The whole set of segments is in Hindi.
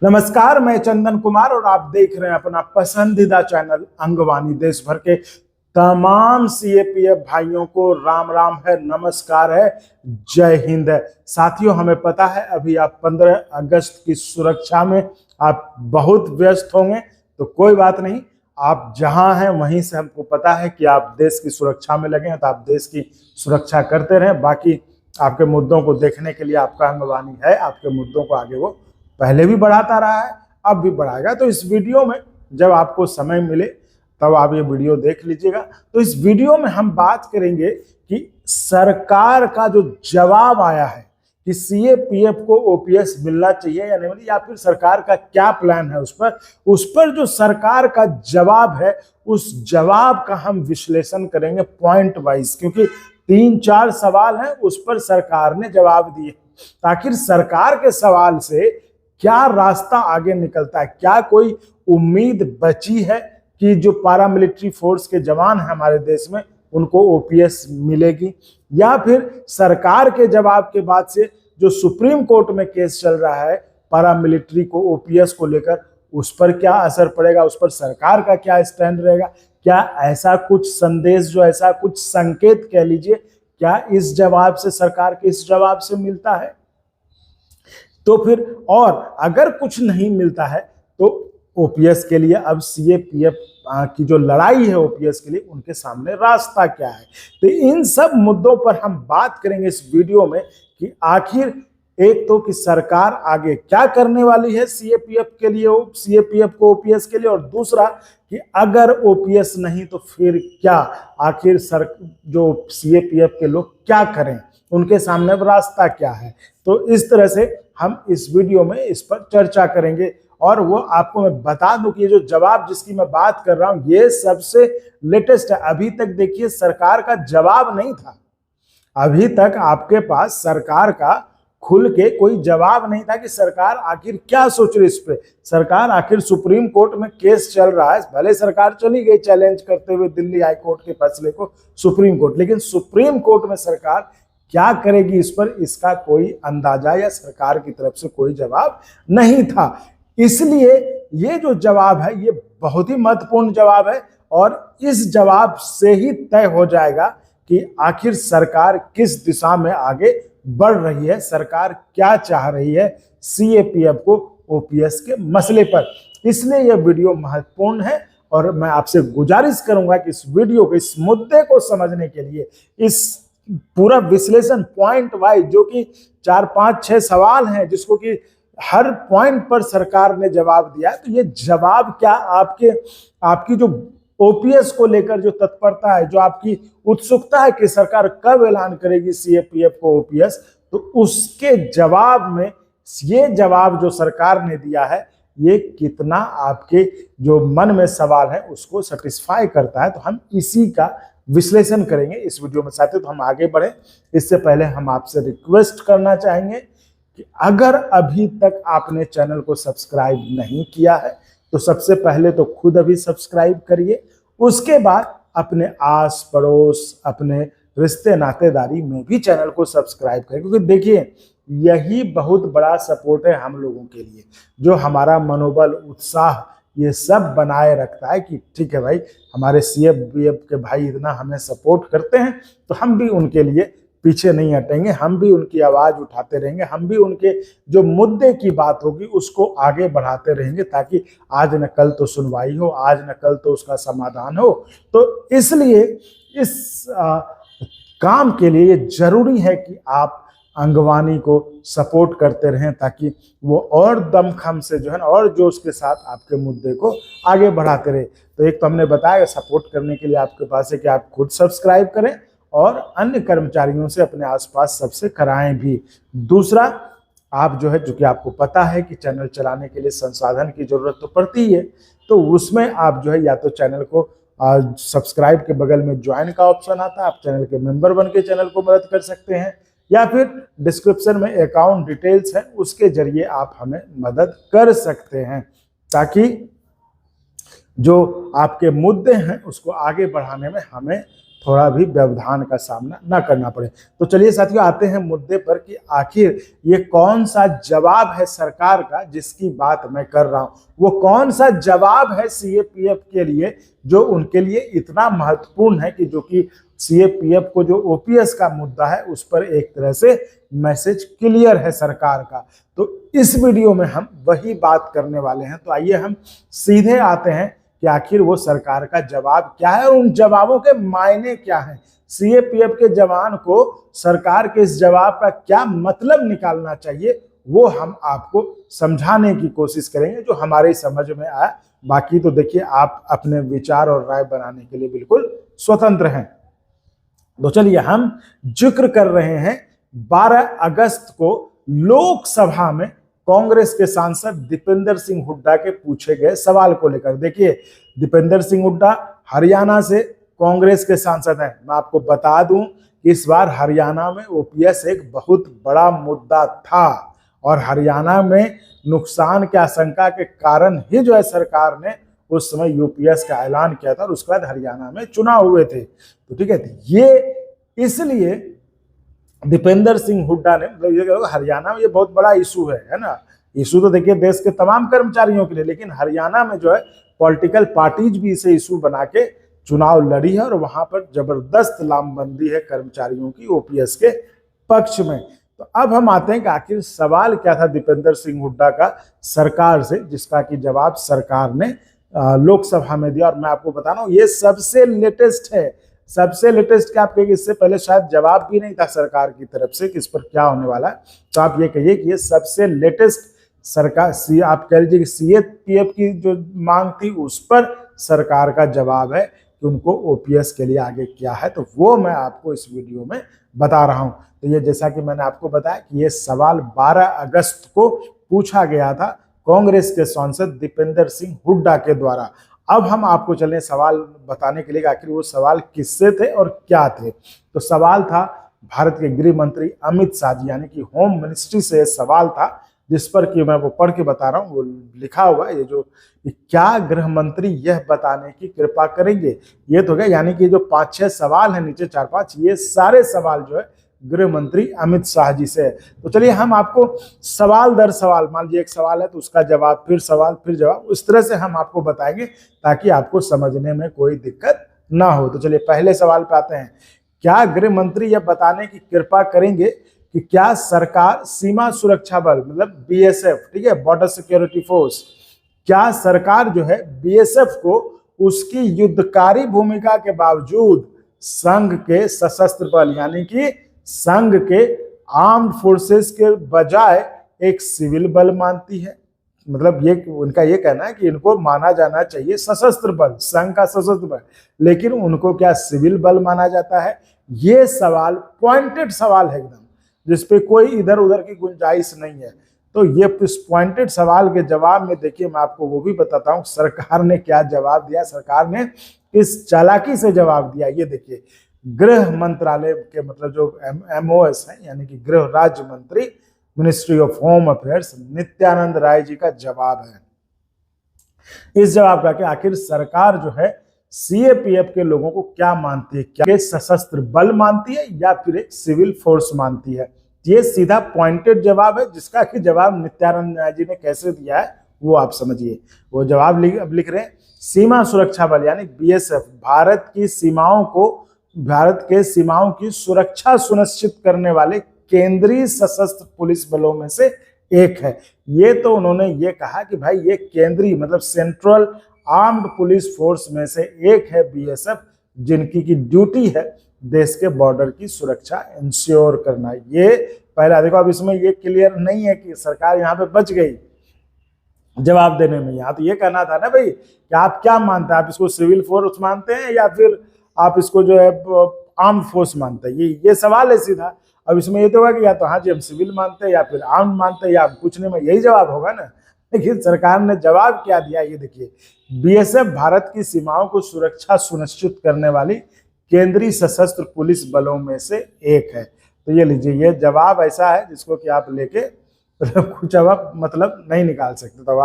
नमस्कार, मैं चंदन कुमार और आप देख रहे हैं अपना पसंदीदा चैनल अंगवानी। देश भर के तमाम सीएपीएफ भाइयों को राम राम है, नमस्कार है, जय हिंद है। साथियों, हमें पता है अभी आप 15 अगस्त की सुरक्षा में आप बहुत व्यस्त होंगे, तो कोई बात नहीं। आप जहां हैं वहीं से हमको पता है कि आप देश की सुरक्षा में लगे हैं, तो आप देश की सुरक्षा करते रहें। बाकी आपके मुद्दों को देखने के लिए आपका अंगवानी है, आपके मुद्दों को आगे वो पहले भी बढ़ाता रहा है, अब भी बढ़ाएगा। तो इस वीडियो में जब आपको समय मिले तब आप ये वीडियो देख लीजिएगा। तो इस वीडियो में हम बात करेंगे कि सरकार का जो जवाब आया है कि सीएपीएफ को ओपीएस मिलना चाहिए या नहीं, या फिर सरकार का क्या प्लान है उस पर जो सरकार का जवाब है, उस जवाब का हम विश्लेषण करेंगे पॉइंट वाइज, क्योंकि 3-4 सवाल हैं उस पर सरकार ने जवाब दिए। ताकि सरकार के सवाल से क्या रास्ता आगे निकलता है, क्या कोई उम्मीद बची है कि जो पारामिलिट्री फोर्स के जवान हैं हमारे देश में उनको ओपीएस मिलेगी, या फिर सरकार के जवाब के बाद से जो सुप्रीम कोर्ट में केस चल रहा है पारामिलिट्री को ओपीएस को लेकर, उस पर क्या असर पड़ेगा, उस पर सरकार का क्या स्टैंड रहेगा, क्या ऐसा कुछ संदेश, जो ऐसा कुछ संकेत कह लीजिए, क्या इस जवाब से, सरकार के इस जवाब से मिलता है। तो फिर और अगर कुछ नहीं मिलता है तो ओपीएस के लिए अब सीएपीएफ की जो लड़ाई है ओपीएस के लिए, उनके सामने रास्ता क्या है। तो इन सब मुद्दों पर हम बात करेंगे इस वीडियो में कि आखिर एक तो कि सरकार आगे क्या करने वाली है सीएपीएफ के लिए, सीएपीएफ को ओपीएस के लिए, और दूसरा कि अगर ओपीएस नहीं तो फिर क्या, आखिर जो सीएपीएफ के लोग क्या करें, उनके सामने रास्ता क्या है। तो इस तरह से हम इस वीडियो में इस पर चर्चा करेंगे। और वो आपको मैं बता दूं कि ये जो जवाब जिसकी मैं बात कर रहा हूं, ये सबसे लेटेस्ट है। अभी तक देखिए सरकार का जवाब नहीं था, अभी तक आपके पास सरकार का खुल के कोई जवाब नहीं था कि सरकार आखिर क्या सोच रही है इस पे। सरकार आखिर सुप्रीम कोर्ट में केस चल रहा है, भले सरकार चली गई चैलेंज करते हुए दिल्ली हाई कोर्ट के फैसले को सुप्रीम कोर्ट, लेकिन सुप्रीम कोर्ट में सरकार क्या करेगी इस पर, इसका कोई अंदाजा या सरकार की तरफ से कोई जवाब नहीं था। इसलिए ये जो जवाब है ये बहुत ही महत्वपूर्ण जवाब है, और इस जवाब से ही तय हो जाएगा कि आखिर सरकार किस दिशा में आगे बढ़ रही है, सरकार क्या चाह रही है सीएपीएफ को ओपीएस के मसले पर। इसलिए यह वीडियो महत्वपूर्ण है और मैं आपसे गुजारिश करूंगा कि इस वीडियो को, इस मुद्दे को समझने के लिए, इस पूरा विश्लेषण पॉइंट वाइज, जो कि 4-5-6 सवाल हैं जिसको कि हर पॉइंट पर सरकार ने जवाब दिया है, तो ये जवाब क्या आपकी जो ओपीएस को लेकर जो तत्परता है, जो आपकी उत्सुकता है कि सरकार कब ऐलान करेगी सीएपीएफ को ओपीएस, तो उसके जवाब में ये जवाब जो सरकार ने दिया है ये कितना आपके जो मन में सवाल है उसको सेटिस्फाई करता है। तो हम इसी का विश्लेषण करेंगे इस वीडियो में। साथियों, तो हम आगे बढ़े इससे पहले हम आपसे रिक्वेस्ट करना चाहेंगे कि अगर अभी तक आपने चैनल को सब्सक्राइब नहीं किया है तो सबसे पहले तो खुद अभी सब्सक्राइब करिए, उसके बाद अपने आस पड़ोस, अपने रिश्ते नातेदारी में भी चैनल को सब्सक्राइब करें, क्योंकि देखिए यही बहुत बड़ा सपोर्ट है हम लोगों के लिए, जो हमारा मनोबल, उत्साह ये सब बनाए रखता है कि ठीक है भाई, हमारे सीएपीएफ के भाई इतना हमें सपोर्ट करते हैं तो हम भी उनके लिए पीछे नहीं हटेंगे, हम भी उनकी आवाज उठाते रहेंगे, हम भी उनके जो मुद्दे की बात होगी उसको आगे बढ़ाते रहेंगे, ताकि आज न कल तो सुनवाई हो, आज न कल तो उसका समाधान हो। तो इसलिए इस काम के लिए ये जरूरी है कि आप अंगवानी को सपोर्ट करते रहें, ताकि वो और दमखम से जो है ना, और जोश के साथ आपके मुद्दे को आगे बढ़ाते रहे। तो एक तो हमने बताया सपोर्ट करने के लिए आपके पास है कि आप खुद सब्सक्राइब करें और अन्य कर्मचारियों से, अपने आसपास सबसे कराएं भी। दूसरा, आप जो है, जो कि आपको पता है कि चैनल चलाने के लिए संसाधन की जरूरत तो पड़ती है, तो उसमें आप जो है या तो चैनल को सब्सक्राइब के बगल में ज्वाइन का ऑप्शन आता है, आप चैनल के मेंबर बन के चैनल को मदद कर सकते हैं, या फिर डिस्क्रिप्शन में अकाउंट डिटेल्स है उसके जरिए आप हमें मदद कर सकते हैं, ताकि जो आपके मुद्दे हैं उसको आगे बढ़ाने में हमें थोड़ा भी व्यवधान का सामना न करना पड़े। तो चलिए साथियों, आते हैं मुद्दे पर कि आखिर ये कौन सा जवाब है सरकार का जिसकी बात मैं कर रहा हूं। वो कौन सा जवाब है सीएपीएफ के लिए जो उनके लिए इतना महत्वपूर्ण है कि जो कि सीएपीएफ को जो ओपीएस का मुद्दा है उस पर एक तरह से मैसेज क्लियर है सरकार का। तो इस वीडियो में हम वही बात करने वाले हैं। तो आइए हम सीधे आते हैं कि आखिर वो सरकार का जवाब क्या है और उन जवाबों के मायने क्या हैं। सीएपीएफ के जवान को सरकार के इस जवाब का क्या मतलब निकालना चाहिए वो हम आपको समझाने की कोशिश करेंगे जो हमारे समझ में आया। बाकी तो देखिए, आप अपने विचार और राय बनाने के लिए बिल्कुल स्वतंत्र हैं। तो चलिए, हम जिक्र कर रहे हैं 12 अगस्त को लोकसभा में कांग्रेस के सांसद दीपेंद्र सिंह हुड्डा के पूछे गए सवाल को लेकर। देखिए, दीपेंद्र सिंह हुड्डा हरियाणा से कांग्रेस के सांसद हैं। मैं आपको बता दूं कि इस बार हरियाणा में ओपीएस एक बहुत बड़ा मुद्दा था और हरियाणा में नुकसान की आशंका के कारण ही जो है सरकार ने उस समय यूपीएस का ऐलान किया था और उसके बाद हरियाणा में चुनाव हुए थे। तो ठीक है, ये इसलिए दीपेंद्र सिंह हुड्डा ने मतलब ये कहो हरियाणा में ये बहुत बड़ा इशू है ना। इशू तो देखिए देश के तमाम कर्मचारियों के लिए, लेकिन हरियाणा में जो है पॉलिटिकल पार्टीज भी इसे इशू बना के चुनाव लड़ी है और वहां पर जबरदस्त लामबंदी है कर्मचारियों की ओपीएस के पक्ष में। तो अब हम आते हैं कि आखिर सवाल क्या था दीपेंद्र सिंह हुड्डा का सरकार से, जिसका कि जवाब सरकार ने लोकसभा में दिया। और मैं आपको बता रहा हूँ ये सबसे लेटेस्ट है। सबसे लेटेस्ट क्या आप कहेंगे, इससे पहले शायद जवाब भी नहीं था सरकार की तरफ से कि इस पर क्या होने वाला है। तो आप ये कहिए कि ये सबसे लेटेस्ट सरकार आप कह लीजिए कि सीएपीएफ की जो मांग थी उस पर सरकार का जवाब है कि उनको ओपीएस के लिए आगे क्या है। तो वो मैं आपको इस वीडियो में बता रहा हूं। तो ये जैसा कि मैंने आपको बताया कि ये सवाल 12 अगस्त को पूछा गया था कांग्रेस के सांसद दीपेंद्र सिंह हुड्डा के द्वारा। अब हम आपको चलें सवाल बताने के लिए आखिर वो सवाल किससे थे और क्या थे। तो सवाल था भारत के गृह मंत्री अमित शाह जी यानी कि होम मिनिस्ट्री से सवाल था, जिस पर कि मैं वो पढ़ के बता रहा हूँ। वो लिखा हुआ है ये जो क्या गृह मंत्री यह बताने की कृपा करेंगे। ये तो क्या यानी कि जो 5-6 सवाल है नीचे 4-5 ये सारे सवाल जो है गृह मंत्री अमित शाह जी से है। तो चलिए हम आपको सवाल दर सवाल, मान लीजिए एक सवाल है तो उसका जवाब, फिर सवाल, फिर जवाब, उस तरह से हम आपको बताएंगे ताकि आपको समझने में कोई दिक्कत ना हो। तो चलिए पहले सवाल पे आते हैं। क्या गृह मंत्री यह बताने की कृपा करेंगे कि क्या सरकार सीमा सुरक्षा बल मतलब बीएसएफ, ठीक है, बॉर्डर सिक्योरिटी फोर्स, क्या सरकार जो है बीएसएफ को उसकी युद्धकारी भूमिका के बावजूद संघ के सशस्त्र बल यानी कि संघ के आर्म्ड फोर्सेस के बजाय एक सिविल बल मानती है। मतलब ये उनका ये कहना है कि इनको माना जाना चाहिए सशस्त्र बल, संघ का सशस्त्र बल, लेकिन उनको क्या सिविल बल माना जाता है। ये सवाल पॉइंटेड सवाल है एकदम, जिसपे कोई इधर उधर की गुंजाइश नहीं है। तो ये इस पॉइंटेड सवाल के जवाब में देखिए मैं आपको वो भी बताता हूँ सरकार ने क्या जवाब दिया। सरकार ने किस चालाकी से जवाब दिया ये देखिए। गृह मंत्रालय के मतलब जो एमओएस है यानी कि गृह राज्य मंत्री, ministry of home affairs, Nityanand Rai ji का जवाब है। इस जवाब का कि आखिर सरकार जो है सीएपीएफ के लोगों को क्या मानती है, क्या सशस्त्र बल मानती है या फिर एक सिविल फोर्स मानती है। ये सीधा पॉइंटेड जवाब है, जिसका कि जवाब नित्यानंद राय जी ने कैसे दिया है वो आप समझिए। वो जवाब अब लिख रहे हैं, सीमा सुरक्षा बल यानी बीएसएफ भारत के सीमाओं की सुरक्षा सुनिश्चित करने वाले केंद्रीय सशस्त्र पुलिस बलों में से एक है। ये तो उन्होंने ये कहा कि भाई ये केंद्रीय मतलब सेंट्रल आर्म्ड पुलिस फोर्स में से एक है बीएसएफ, जिनकी की ड्यूटी है देश के बॉर्डर की सुरक्षा इंश्योर करना। ये पहला देखो, अब इसमें ये क्लियर नहीं है कि सरकार यहाँ पे बच गई जवाब देने में। यहाँ तो ये कहना था ना भाई कि आप क्या मानते हैं, आप इसको सिविल फोर्स मानते हैं या फिर आप इसको जो है आर्म्ड फोर्स मानते हैं। ये सवाल है सीधा। अब इसमें ये तो होगा कि या तो हाँ जी हम सिविल मानते हैं या फिर आर्म्ड मानते हैं या कुछ नहीं, में यही जवाब होगा ना। लेकिन सरकार ने जवाब क्या दिया ये देखिए, बीएसएफ भारत की सीमाओं को सुरक्षा सुनिश्चित करने वाली केंद्रीय सशस्त्र पुलिस बलों में से एक है। तो ये लीजिए, ये जवाब ऐसा है जिसको कि आप लेके कुछ जवाब मतलब नहीं निकाल सकते। तो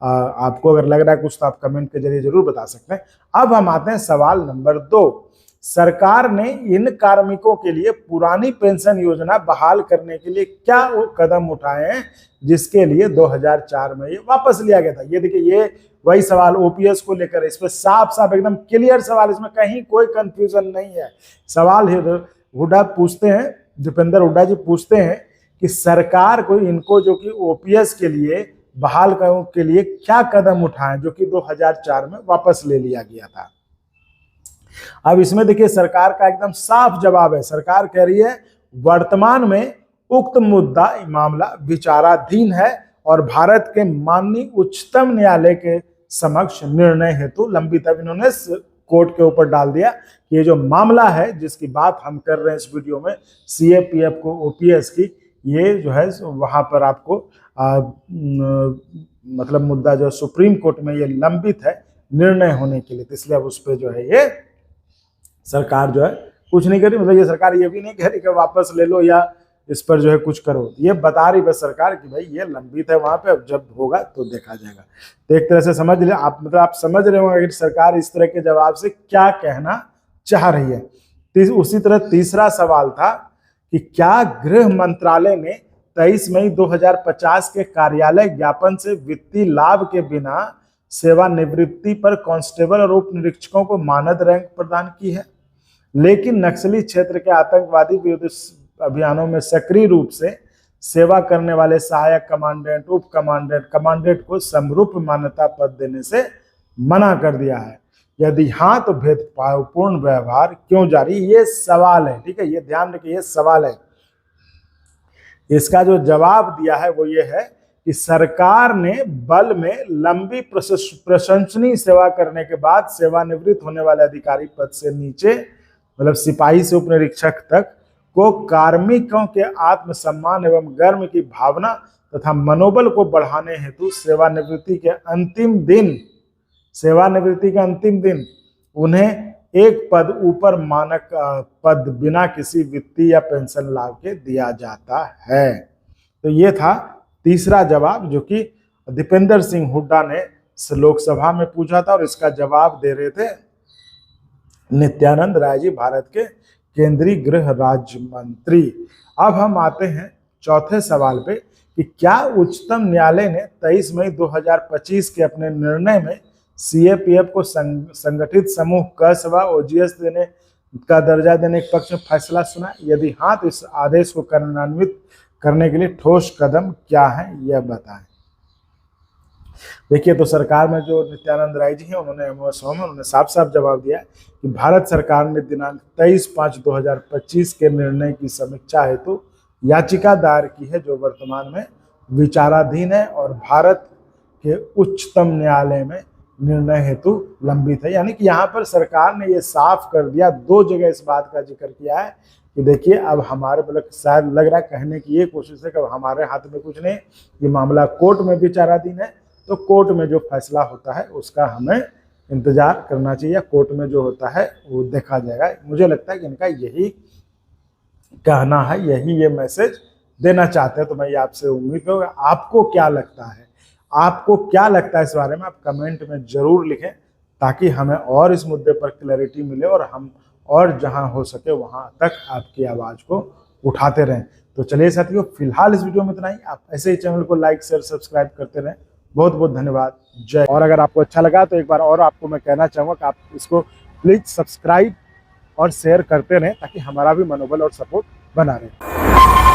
आपको अगर लग रहा है कुछ तो आप कमेंट के जरिए जरूर बता सकते हैं। अब हम आते हैं सवाल नंबर 2। सरकार ने इन कार्मिकों के लिए पुरानी पेंशन योजना बहाल करने के लिए क्या वो कदम उठाए हैं जिसके लिए 2004 में ये वापस लिया गया था। ये देखिए, ये वही सवाल ओपीएस को लेकर, इस पर साफ साफ एकदम क्लियर सवाल, इसमें कहीं कोई कंफ्यूजन नहीं है। सवाल हुड्डा पूछते हैं, दीपेंद्र हुड्डा जी पूछते हैं कि सरकार को इनको जो कि ओपीएस के लिए बहाल के लिए क्या कदम उठाएं जो कि 2004 में वापस ले लिया गया था। अब इसमें देखिए सरकार का एकदम साफ जवाब है। सरकार कह रही है वर्तमान में उक्त मुद्दा मामला विचाराधीन है और भारत के माननीय उच्चतम न्यायालय के समक्ष निर्णय हेतु लंबित है। इन्होंने कोर्ट के ऊपर डाल दिया कि ये जो मामला है जिसकी बात हम कर रहे हैं इस वीडियो में, सीएपीएफ को ओपीएस की, ये जो है वहां पर आपको मतलब मुद्दा जो सुप्रीम कोर्ट में ये लंबित है निर्णय होने के लिए, तो इसलिए अब उस पर जो है ये सरकार जो है कुछ नहीं कर रही। मतलब ये सरकार ये भी नहीं कह रही कि वापस ले लो या इस पर जो है कुछ करो, ये बता रही बस सरकार कि भाई ये लंबित है वहां पे, अब जब होगा तो देखा जाएगा। तो एक तरह से समझ ले आप, मतलब आप समझ रहे होंगे कि सरकार इस तरह के जवाब से क्या कहना चाह रही है। उसी तरह तीसरा सवाल था कि क्या गृह मंत्रालय ने 23 मई 2050 के कार्यालय ज्ञापन से वित्तीय लाभ के बिना सेवानिवृत्ति पर कांस्टेबल और उप निरीक्षकों को मानद रैंक प्रदान की है, लेकिन नक्सली क्षेत्र के आतंकवादी विरोधी अभियानों में सक्रिय रूप से सेवा करने वाले सहायक कमांडेंट, उप कमांडेंट, कमांडेंट को समरूप मान्यता पद देने से मना कर दिया है? यदि हाँ तो भेदभावपूर्ण व्यवहार क्यों जारी? ये सवाल है, ठीक है, ये ध्यान रखिए, ये सवाल है। इसका जो जवाब दिया है वो ये है कि सरकार ने बल में लंबी प्रशंसनीय सेवा करने के बाद सेवानिवृत्त होने वाले अधिकारी पद से नीचे, मतलब सिपाही से उप निरीक्षक तक को कार्मिकों के आत्मसम्मान एवं गर्व की भावना तथा मनोबल को बढ़ाने हेतु सेवानिवृत्ति के अंतिम दिन उन्हें एक पद ऊपर मानक पद बिना किसी वित्तीय या पेंशन लाभ के दिया जाता है। तो ये था तीसरा जवाब जो कि दीपेंद्र सिंह हुड्डा ने लोकसभा में पूछा था और इसका जवाब दे रहे थे नित्यानंद राय जी, भारत के केंद्रीय गृह राज्य मंत्री। अब हम आते हैं चौथे सवाल पे कि क्या उच्चतम न्यायालय ने 23 मई 2025 के अपने निर्णय में सीएपीएफ को संगठित समूह क सेवा ओजीएस देने का दर्जा देने के पक्ष में फैसला सुना? यदि हाँ तो इस आदेश को कार्यान्वित करने के लिए ठोस कदम क्या है यह बताएं। देखिए, तो सरकार में जो नित्यानंद राय जी हैं उन्होंने साफ साफ जवाब दिया कि भारत सरकार ने दिनांक 23/5/2025 के निर्णय की समीक्षा हेतु याचिका दायर की है जो वर्तमान में विचाराधीन है और भारत के उच्चतम न्यायालय में निर्णय हेतु लंबित है। यानी कि यहाँ पर सरकार ने ये साफ कर दिया, दो जगह इस बात का जिक्र किया है कि देखिए अब हमारे, मतलब शायद लग रहा है कहने की ये कोशिश है कि अब हमारे हाथ में कुछ नहीं, ये मामला कोर्ट में विचाराधीन है, तो कोर्ट में जो फैसला होता है उसका हमें इंतजार करना चाहिए, कोर्ट में जो होता है वो देखा जाएगा। मुझे लगता है कि इनका यही कहना है, यही ये मैसेज देना चाहते हैं। तो मैं आपसे उम्मीद करूँगा, आपको क्या लगता है, आपको क्या लगता है इस बारे में आप कमेंट में जरूर लिखें ताकि हमें और इस मुद्दे पर क्लैरिटी मिले और हम और जहां हो सके वहां तक आपकी आवाज को उठाते रहें। तो चलिए साथियों, फिलहाल इस वीडियो में इतना ही। आप ऐसे ही चैनल को लाइक शेयर सब्सक्राइब करते रहें। बहुत बहुत धन्यवाद, जय। और अगर आपको अच्छा लगा तो एक बार और आपको मैं कहना चाहूँगा कि आप इसको प्लीज सब्सक्राइब और शेयर करते रहें ताकि हमारा भी मनोबल और सपोर्ट बना रहे।